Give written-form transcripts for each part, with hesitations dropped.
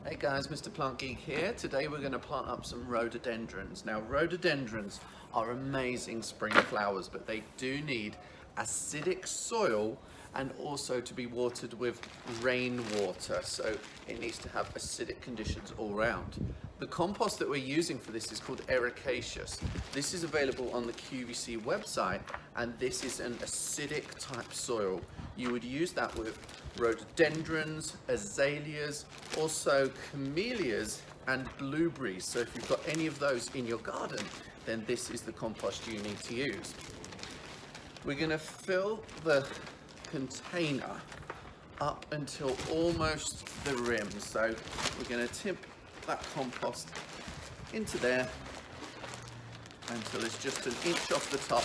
Hey guys, Mr. Plant Geek here. Today we're going to plant up some rhododendrons. Now rhododendrons are amazing spring flowers, but they do need acidic soil and also to be watered with rainwater, so it needs to have acidic conditions all round. The compost that we're using for this is called ericaceous. This is available on the QVC website, and this is an acidic type soil. You would use that with rhododendrons, azaleas, also camellias and blueberries. So if you've got any of those in your garden, then this is the compost you need to use. We're going to fill the container up until almost the rim. So we're going to tip that compost into there until it's just an inch off the top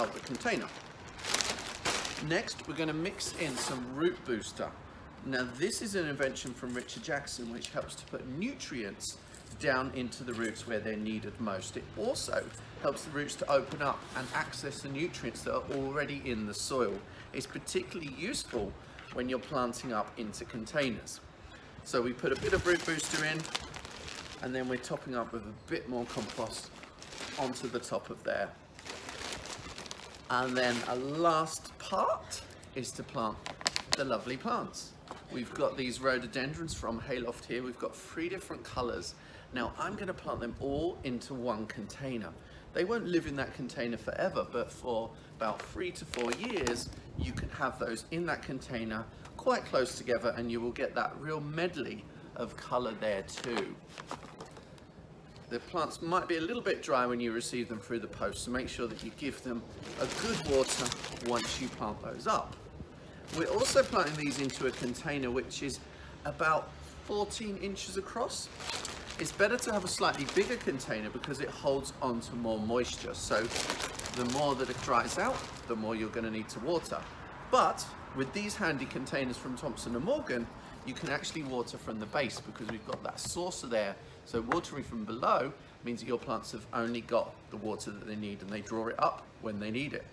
of the container. Next, we're going to mix in some root booster. Now this is an invention from Richard Jackson which helps to put nutrients down into the roots where they're needed most. It also helps the roots to open up and access the nutrients that are already in the soil. It's particularly useful when you're planting up into containers. So we put a bit of root booster in, and then we're topping up with a bit more compost onto the top of there. And then a last part is to plant the lovely plants. We've got these rhododendrons from Hayloft here. We've got 3 different colors. Now I'm going to plant them all into one container. They won't live in that container forever, but for about 3 to 4 years, you can have those in that container quite close together, and you will get that real medley of color there too. The plants might be a little bit dry when you receive them through the post, so make sure that you give them a good water once you plant those up. We're also planting these into a container which is about 14 inches across. It's better to have a slightly bigger container because it holds on to more moisture. So the more that it dries out, the more you're going to need to water. But with these handy containers from Thompson & Morgan, you can actually water from the base because we've got that saucer there. So watering from below means that your plants have only got the water that they need, and they draw it up when they need it.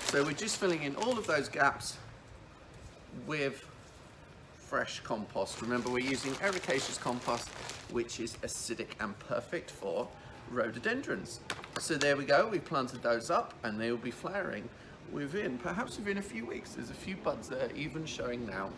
So we're just filling in all of those gaps with fresh compost. Remember, we're using ericaceous compost, which is acidic and perfect for rhododendrons. So there we go, we've planted those up and they will be flowering perhaps within a few weeks. There's a few buds there even showing now.